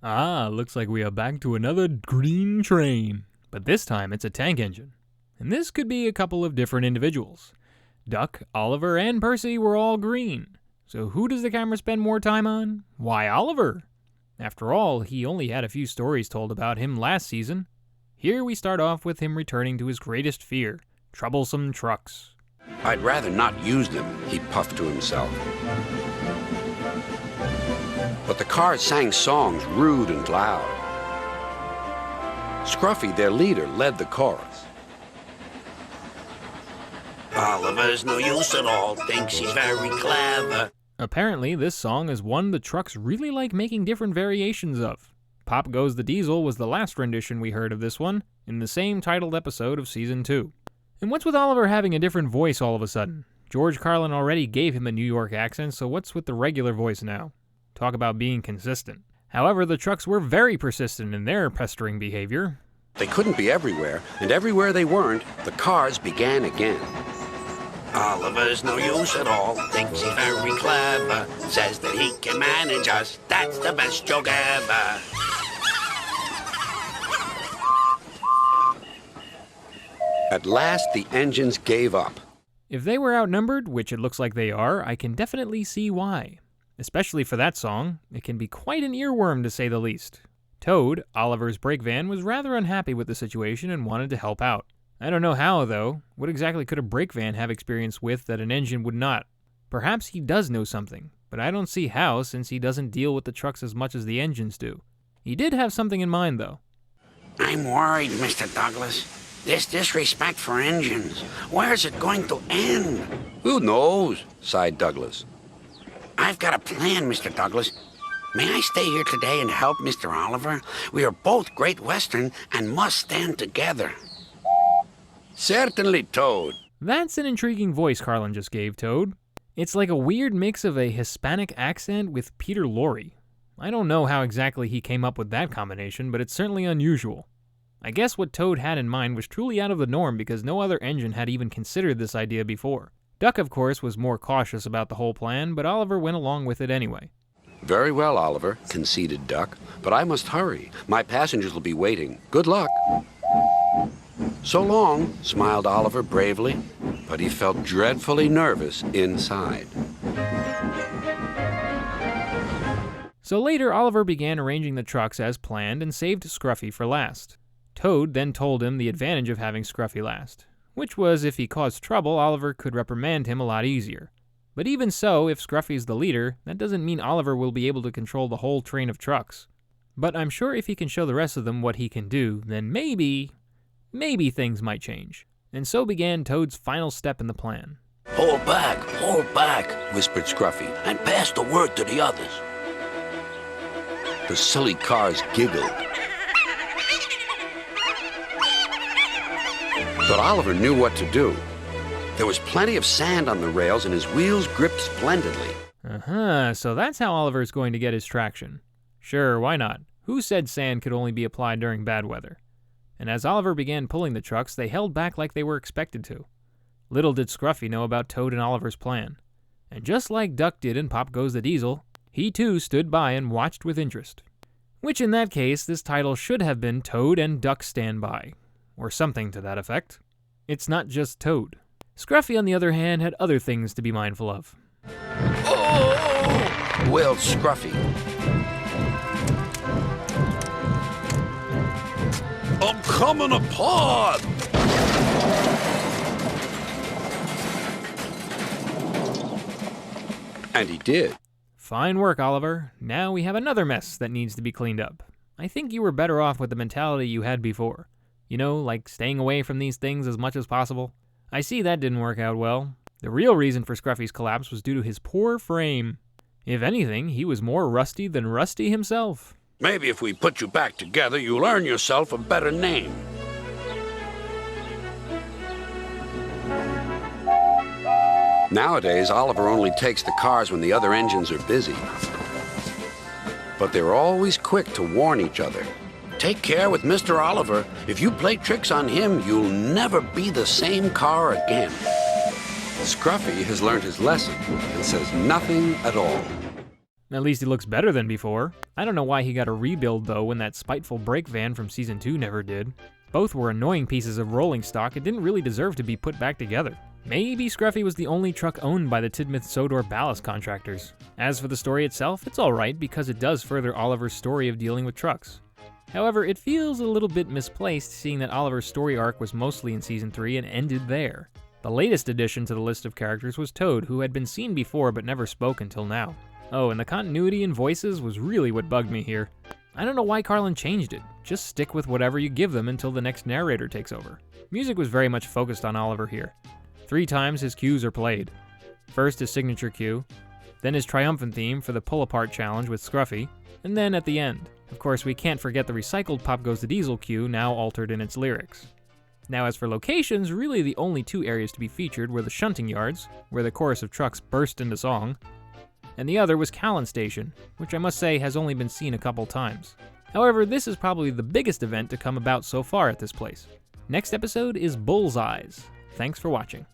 Ah, looks like we are back to another green train. But this time it's a tank engine. And this could be a couple of different individuals. Duck, Oliver, and Percy were all green. So who does the camera spend more time on? Why, Oliver! After all, he only had a few stories told about him last season. Here we start off with him returning to his greatest fear, troublesome trucks. I'd rather not use them, he puffed to himself. But the cars sang songs rude and loud. Scruffy, their leader, led the chorus. Oliver's no use at all, thinks he's very clever. Apparently, this song is one the trucks really like making different variations of. Pop Goes the Diesel was the last rendition we heard of this one, in the same titled episode of Season 2. And what's with Oliver having a different voice all of a sudden? George Carlin already gave him a New York accent, so what's with the regular voice now? Talk about being consistent. However, the trucks were very persistent in their pestering behavior. They couldn't be everywhere, and everywhere they weren't, the cars began again. Oliver's no use at all, thinks he's very clever, says that he can manage us, that's the best joke ever. At last, the engines gave up. If they were outnumbered, which it looks like they are, I can definitely see why. Especially for that song, it can be quite an earworm to say the least. Toad, Oliver's brake van, was rather unhappy with the situation and wanted to help out. I don't know how, though. What exactly could a brake van have experience with that an engine would not? Perhaps he does know something, but I don't see how since he doesn't deal with the trucks as much as the engines do. He did have something in mind, though. I'm worried, Mr. Douglas. This disrespect for engines, where's it going to end? Who knows? Sighed Douglas. I've got a plan, Mr. Douglas. May I stay here today and help Mr. Oliver? We are both Great Western and must stand together. Certainly, Toad. That's an intriguing voice Carlin just gave Toad. It's like a weird mix of a Hispanic accent with Peter Lorre. I don't know how exactly he came up with that combination, but it's certainly unusual. I guess what Toad had in mind was truly out of the norm because no other engine had even considered this idea before. Duck, of course, was more cautious about the whole plan, but Oliver went along with it anyway. Very well, Oliver, conceded Duck, but I must hurry. My passengers will be waiting. Good luck. So long, smiled Oliver bravely, but he felt dreadfully nervous inside. So later, Oliver began arranging the trucks as planned and saved Scruffy for last. Toad then told him the advantage of having Scruffy last, which was if he caused trouble, Oliver could reprimand him a lot easier. But even so, if Scruffy's the leader, that doesn't mean Oliver will be able to control the whole train of trucks. But I'm sure if he can show the rest of them what he can do, then maybe things might change. And so began Toad's final step in the plan. Hold back, whispered Scruffy, and pass the word to the others. The silly cars giggled. But Oliver knew what to do. There was plenty of sand on the rails and his wheels gripped splendidly. So that's how Oliver's going to get his traction. Sure, why not? Who said sand could only be applied during bad weather? And as Oliver began pulling the trucks, they held back like they were expected to. Little did Scruffy know about Toad and Oliver's plan. And just like Duck did in Pop Goes the Diesel, he too stood by and watched with interest. Which in that case, this title should have been Toad and Duck Stand By. Or something to that effect. It's not just Toad. Scruffy, on the other hand, had other things to be mindful of. Oh! Wailed Scruffy. I'm coming apart! And he did. Fine work, Oliver. Now we have another mess that needs to be cleaned up. I think you were better off with the mentality you had before. You know, like staying away from these things as much as possible. I see that didn't work out well. The real reason for Scruffy's collapse was due to his poor frame. If anything, he was more rusty than Rusty himself. Maybe if we put you back together, you'll earn yourself a better name. Nowadays, Oliver only takes the cars when the other engines are busy. But they're always quick to warn each other. Take care with Mr. Oliver. If you play tricks on him, you'll never be the same car again. Scruffy has learned his lesson and says nothing at all. At least he looks better than before. I don't know why he got a rebuild though when that spiteful brake van from Season 2 never did. Both were annoying pieces of rolling stock and didn't really deserve to be put back together. Maybe Scruffy was the only truck owned by the Tidmouth-Sodor ballast contractors. As for the story itself, it's alright because it does further Oliver's story of dealing with trucks. However, it feels a little bit misplaced seeing that Oliver's story arc was mostly in Season 3 and ended there. The latest addition to the list of characters was Toad, who had been seen before but never spoke until now. Oh, and the continuity in voices was really what bugged me here. I don't know why Carlin changed it. Just stick with whatever you give them until the next narrator takes over. Music was very much focused on Oliver here. 3 times his cues are played. First his signature cue, then his triumphant theme for the pull-apart challenge with Scruffy, and then at the end. Of course, we can't forget the recycled Pop Goes the Diesel cue, now altered in its lyrics. Now as for locations, really the only 2 areas to be featured were the shunting yards, where the chorus of trucks burst into song, and the other was Callan Station, which I must say has only been seen a couple times. However, this is probably the biggest event to come about so far at this place. Next episode is Bullseyes. Thanks for watching.